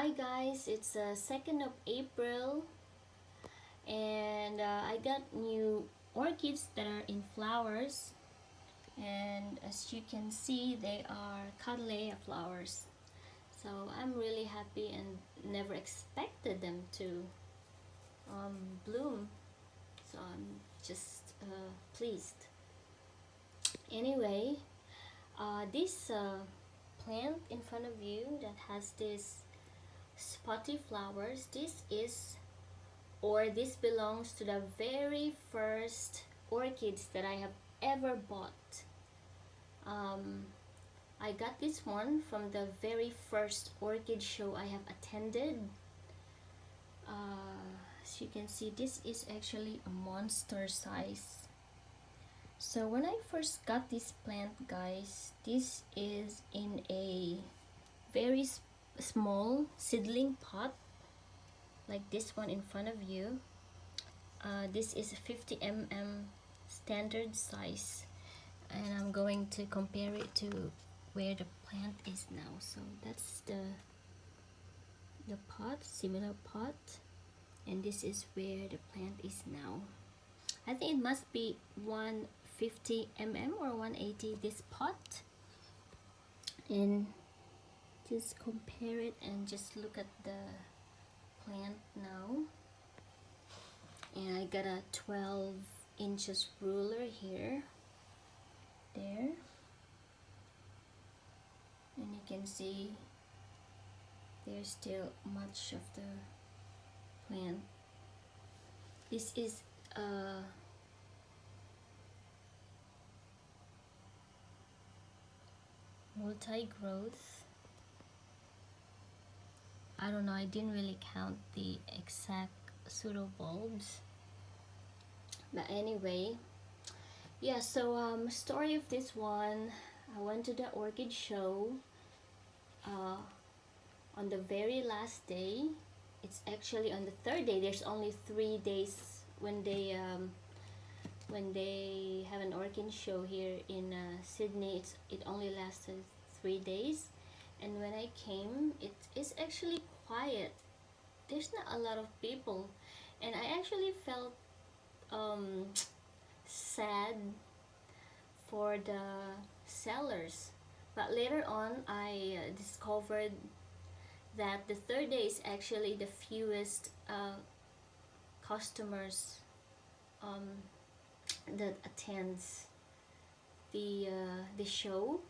Hi guys, it's 2nd of April and I got new orchids that are in flowers, and as you can see they are cattleya flowers. So I'm really happy and never expected them to bloom, so I'm just pleased. Anyway, this plant in front of you that has this spotty flowers, this belongs to the very first orchids that I have ever bought. I got this one from the very first orchid show I have attended. As you can see, this is actually a monster size. So when I first got this plant, guys, this is in a very small seedling pot like this one in front of you. This is 50 mm standard size, and I'm going to compare it to where the plant is now. So that's the pot, similar pot, and this is where the plant is now. I think it must be 150 mm or 180, this pot. And just compare it and just look at the plant now. And I got a 12 inches ruler here, there, and you can see there's still much of the plant. This is multi-growth. I don't know, I didn't really count the exact pseudobulbs, but anyway, yeah. So story of this one, I went to the orchid show on the very last day. It's actually on the third day. There's only 3 days when they have an orchid show here in Sydney. It only lasted 3 days, and when I came, it is actually quiet. There's not a lot of people, and I actually felt sad for the sellers. But later on, I discovered that the third day is actually the fewest customers that attends the show.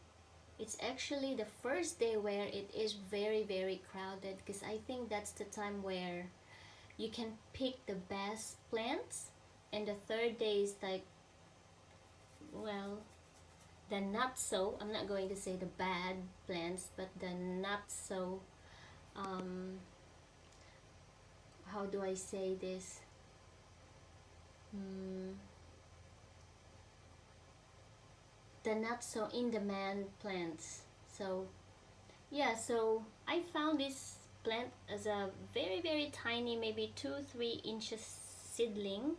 It's actually the first day where it is very crowded, because I think that's the time where you can pick the best plants, and the third day is like, well, the not so, I'm not going to say the bad plants, but the not so how do I say this, the not so in demand plants. So yeah, so I found this plant as a very tiny, maybe 2-3 inches seedling,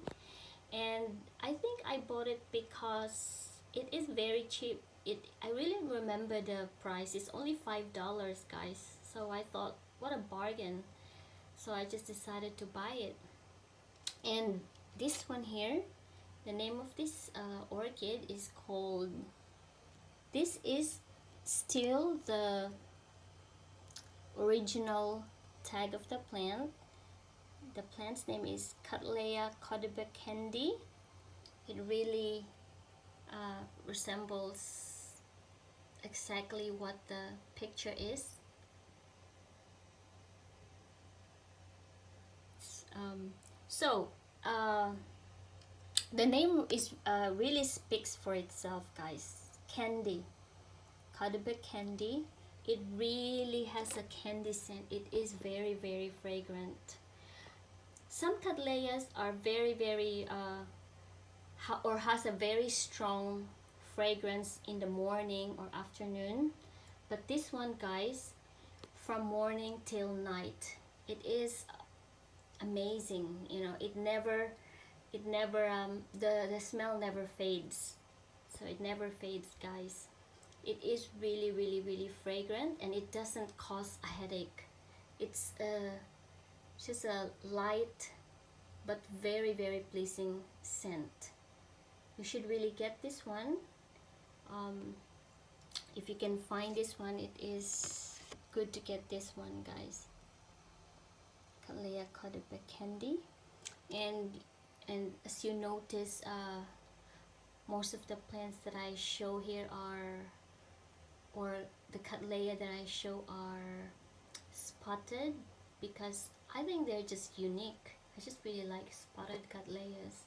and I think I bought it because it is very cheap. I really remember the price. It's only $5, guys. So I thought, what a bargain. So I just decided to buy it. And this one here, the name of this orchid is called, this is still the original tag of the plant. The plant's name is Cattleya candy. It really resembles exactly what the picture is. The name is really speaks for itself, guys. Candy, Cattleya candy. It really has a candy scent. It is very fragrant. Some cattleyas are very or has a very strong fragrance in the morning or afternoon, but this one, guys, from morning till night, it is amazing. You know, it never the smell never fades. So it never fades, guys. It is really fragrant, and it doesn't cause a headache. It's just a light but very pleasing scent. You should really get this one. If you can find this one, it is good to get this one, guys. Cattleya candy. And as you notice, most of the plants that I show here are, or the cattleya that I show are spotted, because I think they're just unique. I just really like spotted cattleyas.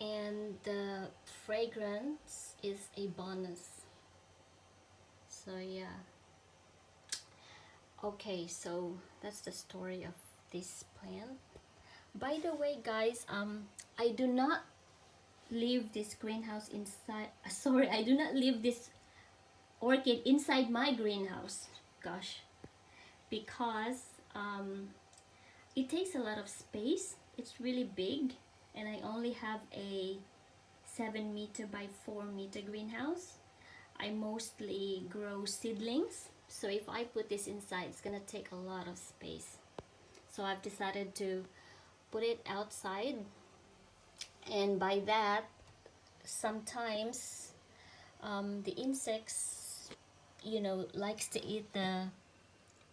And the fragrance is a bonus. So yeah. Okay, so that's the story of this plant. By the way, guys, I do not leave this greenhouse inside. Sorry, I do not leave this orchid inside my greenhouse. Gosh, because it takes a lot of space. It's really big, and I only have a 7 meter by 4 meter greenhouse. I mostly grow seedlings, so if I put this inside, it's gonna take a lot of space. So I've decided to put it outside, and by that, sometimes the insects, you know, likes to eat the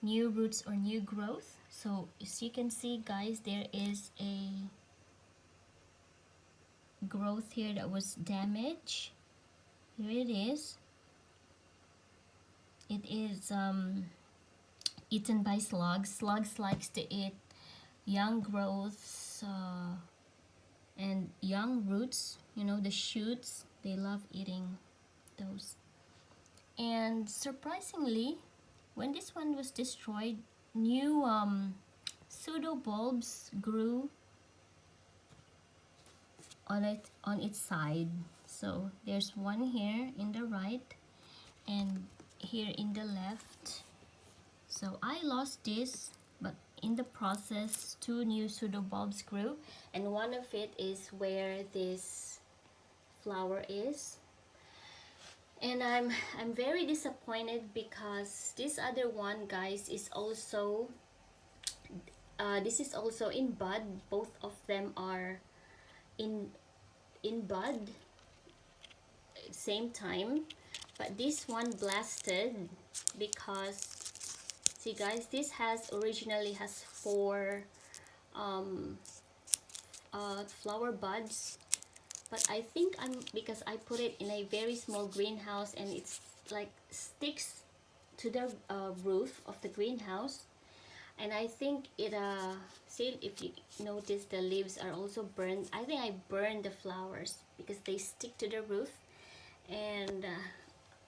new roots or new growth. So as you can see, guys, there is a growth here that was damaged. Here it is. It is eaten by slugs. Slugs likes to eat young growths and young roots, you know, the shoots. They love eating those. And surprisingly, when this one was destroyed, new pseudo bulbs grew on its side. So there's one here in the right and here in the left. So I lost this, but in the process 2 new pseudo bulbs grew, and one of it is where this flower is. And I'm very disappointed because this other one, guys, is also this is also in bud. Both of them are in bud same time, but this one blasted because, see guys, this originally has 4 flower buds, but I think because I put it in a very small greenhouse and it's like sticks to the roof of the greenhouse, and I think it see, if you notice, the leaves are also burned. I think I burned the flowers because they stick to the roof, and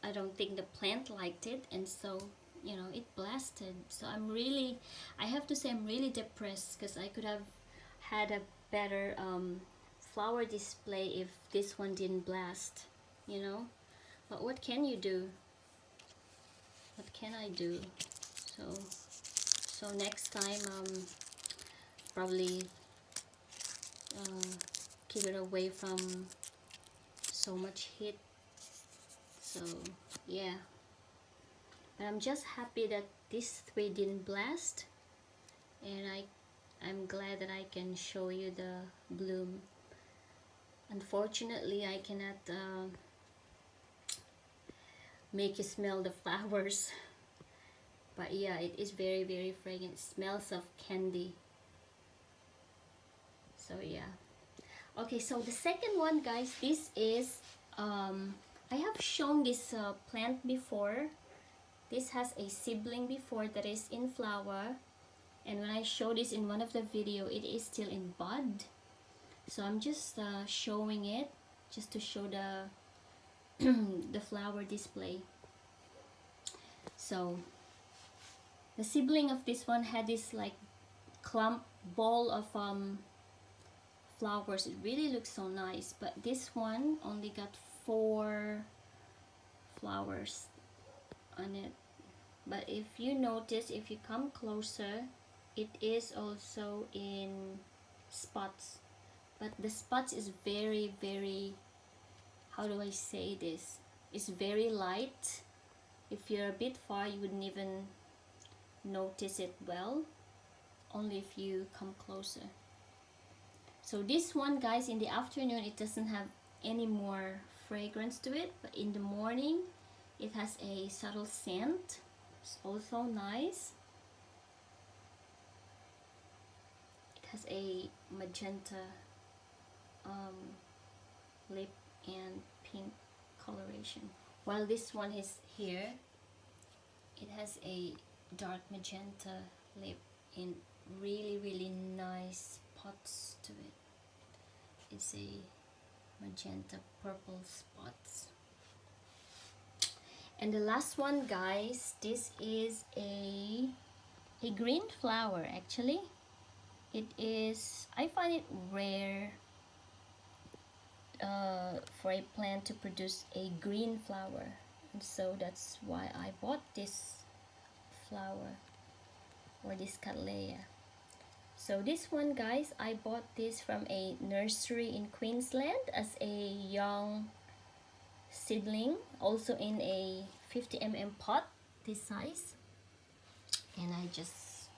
I don't think the plant liked it, and so, you know, it blasted. So I have to say I'm really depressed because I could have had a better flower display if this one didn't blast, you know. But what can you do? What can I do? So next time probably keep it away from so much heat. So yeah, but I'm just happy that these 3 didn't blast, and I'm glad that I can show you the bloom. Unfortunately, I cannot make you smell the flowers, but yeah, it is very fragrant. It smells of candy. So yeah. Okay, so the second one, guys, this is I have shown this plant before. This has a sibling before that is in flower, and when I showed this in one of the video, it is still in bud. So I'm just showing it just to show the the flower display. So the sibling of this one had this like clump ball of flowers. It really looks so nice, but this one only got 4 flowers on it. But if you notice, if you come closer, it is also in spots, but the spots is very, how do I say this, it's very light. If you're a bit far, you wouldn't even notice it well, only if you come closer. So this one, guys, in the afternoon it doesn't have any more fragrance to it, but in the morning it has a subtle scent. It's also nice. It has a magenta lip and pink coloration, while this one is here, it has a dark magenta lip and really nice spots to it. It's a magenta purple spots. And the last one, guys, this is a green flower. Actually, it is, I find it rare for a plant to produce a green flower, and so that's why I bought this flower, or this cattleya. So this one, guys, I bought this from a nursery in Queensland as a young seedling, also in a 50 mm pot, this size, and I just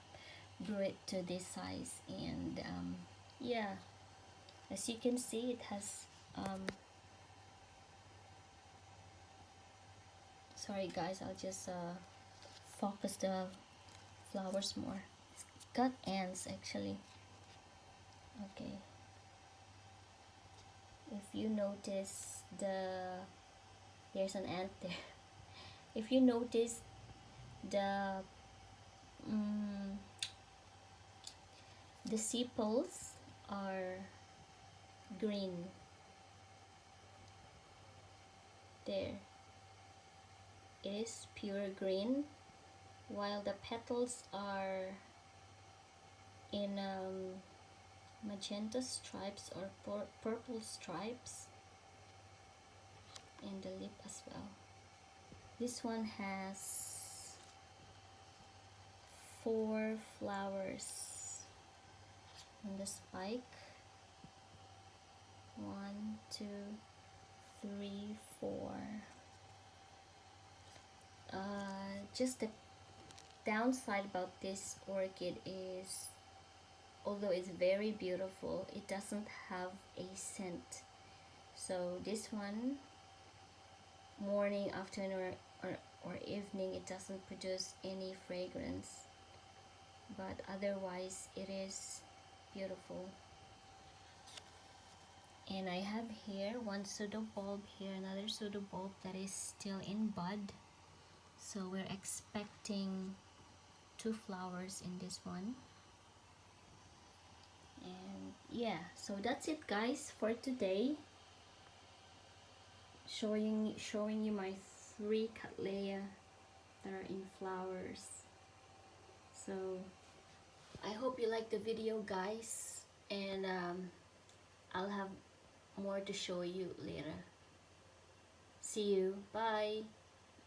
grew it to this size. And yeah, as you can see, it has sorry guys, I'll just focus the flowers more. It's got ants actually. Okay, if you notice there's an ant there. If you notice the sepals are green there. It is pure green, while the petals are in magenta stripes or purple stripes, and the lip as well. This one has 4 flowers on the spike. 1, 2, 3, 4. Just the downside about this orchid is, although it's very beautiful, it doesn't have a scent. So this one, morning, afternoon, or evening, it doesn't produce any fragrance, but otherwise it is beautiful. And I have here one pseudo bulb, here another pseudo bulb that is still in bud. So we're expecting 2 flowers in this one. And yeah, so that's it, guys, for today. Showing you my 3 cattleya that are in flowers. So I hope you like the video, guys, and I'll have more to show you later. See you. Bye.